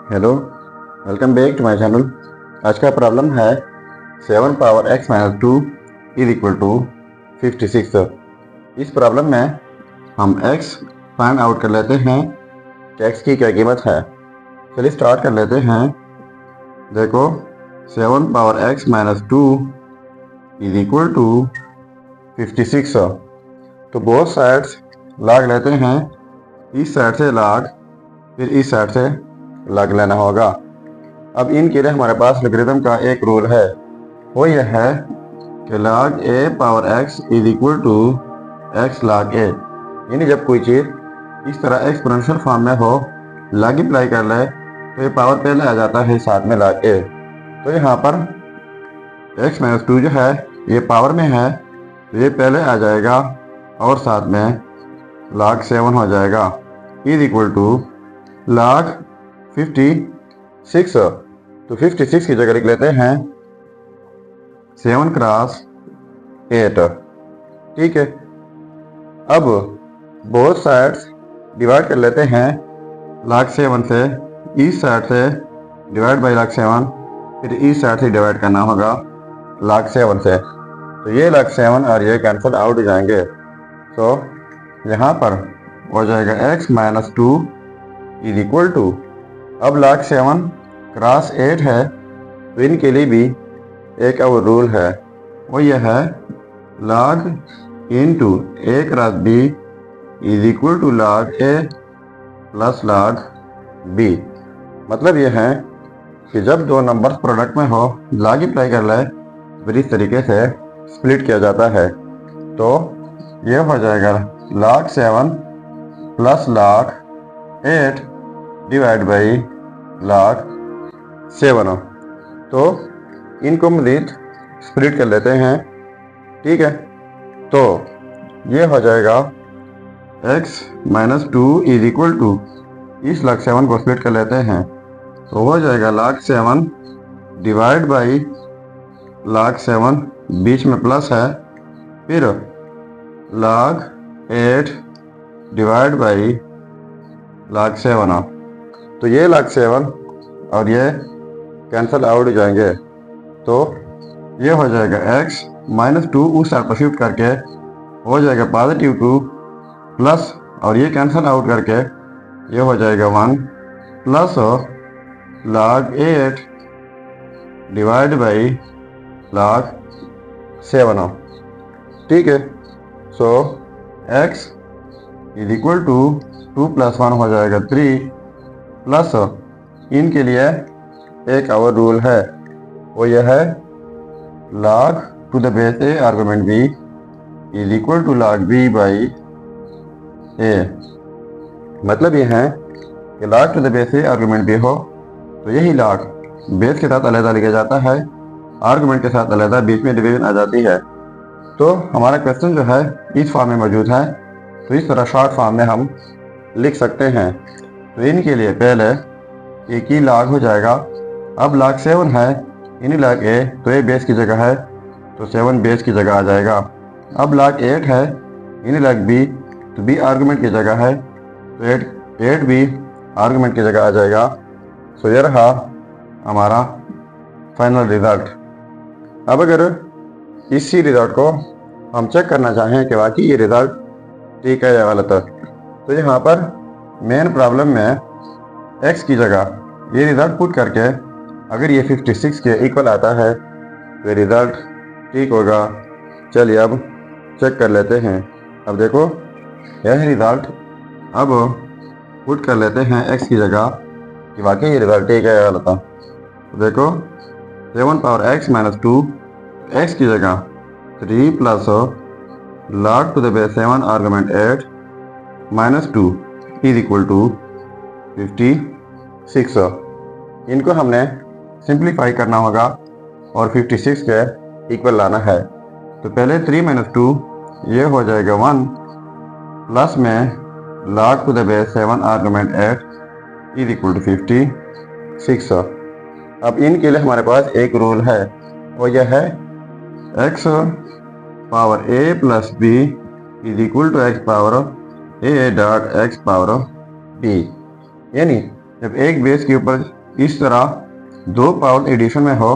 Hello, welcome back to my channel. आज का problem है 7 power x minus 2 is equal to 56। इस problem में हम x फाइंड आउट कर लेते हैं कि x की क्या कीमत है। चलिए स्टार्ट कर लेते हैं। देखो 7 power x minus 2 is equal to 56। तो बोथ साइड्स लॉग लेते हैं। इस साइड से लॉग, फिर इस साइड से लॉग लेना होगा। अब इनके लिए हमारे पास लॉगरिथम का एक रूल है, वो यह है कि log a power x is equal to x log a। यानी जब कोई चीज़ इस तरह एक्सपोनेंशियल फॉर्म में हो, मल्टीप्लाई कर ले तो ये पावर पहले आ जाता है साथ में log a। तो यहाँ पर x माइनस 2 जो है ये पावर में है, तो ये पहले आ जाएगा और साथ में log 7 हो जाएगा इज इक्वल टू log 56। तो 56 की जगह लिख लेते हैं 7 क्रॉस 8। ठीक है। अब बोथ साइड्स डिवाइड कर लेते हैं log 7 से। इस साइड से डिवाइड बाई log 7, फिर इस साइड से डिवाइड करना होगा log 7 से। तो ये log 7 और ये कैंसिल आउट हो जाएंगे। तो यहाँ पर हो जाएगा x minus 2 is equal to, अब log 7 क्रॉस 8 है तो इनके लिए भी एक और रूल है, वो यह है log into a cross b is equal to log a plus log b। मतलब यह है कि जब दो नंबर्स प्रोडक्ट में हो, मल्टीप्लाई कर ले, फिर इस तरीके से स्प्लिट किया जाता है। तो यह हो जाएगा log 7 plus log 8 divide by log 7। तो इनको मज़ीद स्प्लिट कर लेते हैं। ठीक है। तो ये हो जाएगा x minus 2 is equal to, इस log 7 को स्प्लिट कर लेते हैं तो हो जाएगा log 7 डिवाइड बाई log 7, बीच में प्लस है, फिर log 8 डिवाइड बाई log 7। तो ये log 7 और ये कैंसिल आउट हो जाएंगे। तो ये हो जाएगा x माइनस 2 उस साइड पर शिफ्ट करके हो जाएगा पॉजिटिव 2 प्लस, और ये कैंसिल आउट करके ये हो जाएगा 1 plus log 8 divide by log 7। ठीक है। So x is equal to 2 plus 1 हो जाएगा 3 प्लस, इनके लिए एक और रूल है, वो यह है log to the base a argument b is equal to log b by a। मतलब यह है कि log to the base a argument b हो तो यही log बेस के साथ अलग लिखा जाता है, आर्गुमेंट के साथ अलग, बीच में डिवीजन आ जाती है। तो हमारा क्वेश्चन जो है इस फॉर्म में मौजूद है, तो इस तरह शॉर्ट फॉर्म में हम लिख सकते हैं। तो इनके लिए पहले एक ही log हो जाएगा। अब log 7 है, इन log a, तो a बेस की जगह है तो 7 बेस की जगह आ जाएगा। अब log 8 है, इन log b, तो b आर्गुमेंट की जगह है तो 8 भी आर्गुमेंट की जगह आ जाएगा। सो ये रहा हमारा फाइनल रिजल्ट। अब अगर इसी रिजल्ट को हम चेक करना चाहें कि वाकई ये रिजल्ट ठीक है या गलत है, तो यहाँ पर मेन प्रॉब्लम में x की जगह ये रिज़ल्ट पुट करके अगर ये 56 के इक्वल आता है तो रिज़ल्ट ठीक होगा। चलिए अब चेक कर लेते हैं। अब देखो यह रिज़ल्ट अब पुट कर लेते हैं x की जगह कि वाकई ये रिज़ल्ट ठीक है या गलत है। तो देखो 7 पावर x माइनस 2, x की जगह 3 plus log to the base 7 argument 8 minus 2 is equal to 56। इनको हमने सिंप्लीफाई करना होगा और 56 के इक्वल लाना है। तो पहले 3 माइनस 2 ये हो जाएगा 1 प्लस में log to the base 7 argument 8 is equal to 56। अब इनके लिए हमारे पास एक रूल है, वो यह है x power a plus b is equal to x power a dot x power b। यानी जब एक बेस के ऊपर इस तरह दो पावर एडिशन में हो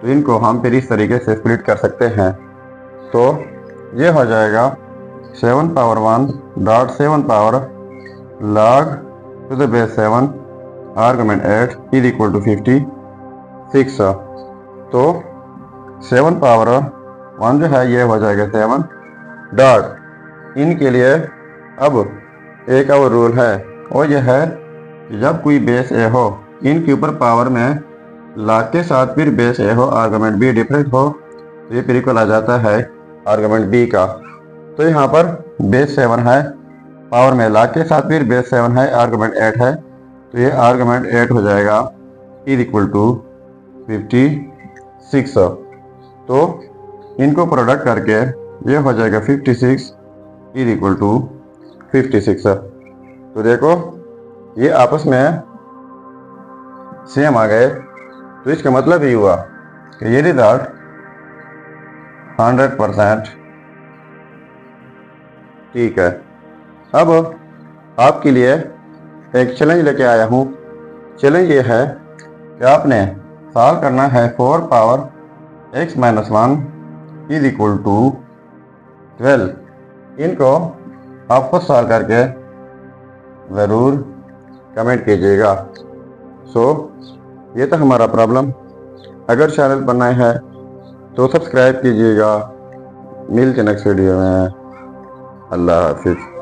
तो इनको हम फिर इस तरीके से स्प्लिट कर सकते हैं। तो ये हो जाएगा 7 power 1 dot 7 power log to the base 7 argument 8 is equal to 56। तो 7 पावर 1 जो है ये हो जाएगा 7 डॉट, इनके लिए अब एक और रूल है और यह है कि जब कोई बेस ए हो, इनके ऊपर पावर में log के साथ फिर बेस ए हो, आर्गुमेंट बी डिफरेंट हो, तो ये फिर इक्वल आ जाता है आर्गुमेंट बी का। तो यहाँ पर बेस 7 है, पावर में log के साथ फिर बेस 7 है, आर्गुमेंट 8 है, तो ये आर्गुमेंट 8 हो जाएगा इज इक्वल टू 56। तो इनको प्रोडक्ट करके ये हो जाएगा 56 इज इक्वल टू 56। तो देखो ये आपस में सेम आ गए, तो इसका मतलब ये हुआ कि ये रिजल्ट 100% ठीक है। अब आपके लिए एक चैलेंज लेके आया हूँ। चैलेंज ये है कि आपने सॉल्व करना है 4 power x minus 1 is equal to 12। इनको आप खुद सॉल्व करके ज़रूर कमेंट कीजिएगा। ये था हमारा प्रॉब्लम। अगर चैनल पर नए हैं तो सब्सक्राइब कीजिएगा। मिलते नेक्स्ट वीडियो में। अल्लाह हाफिज़।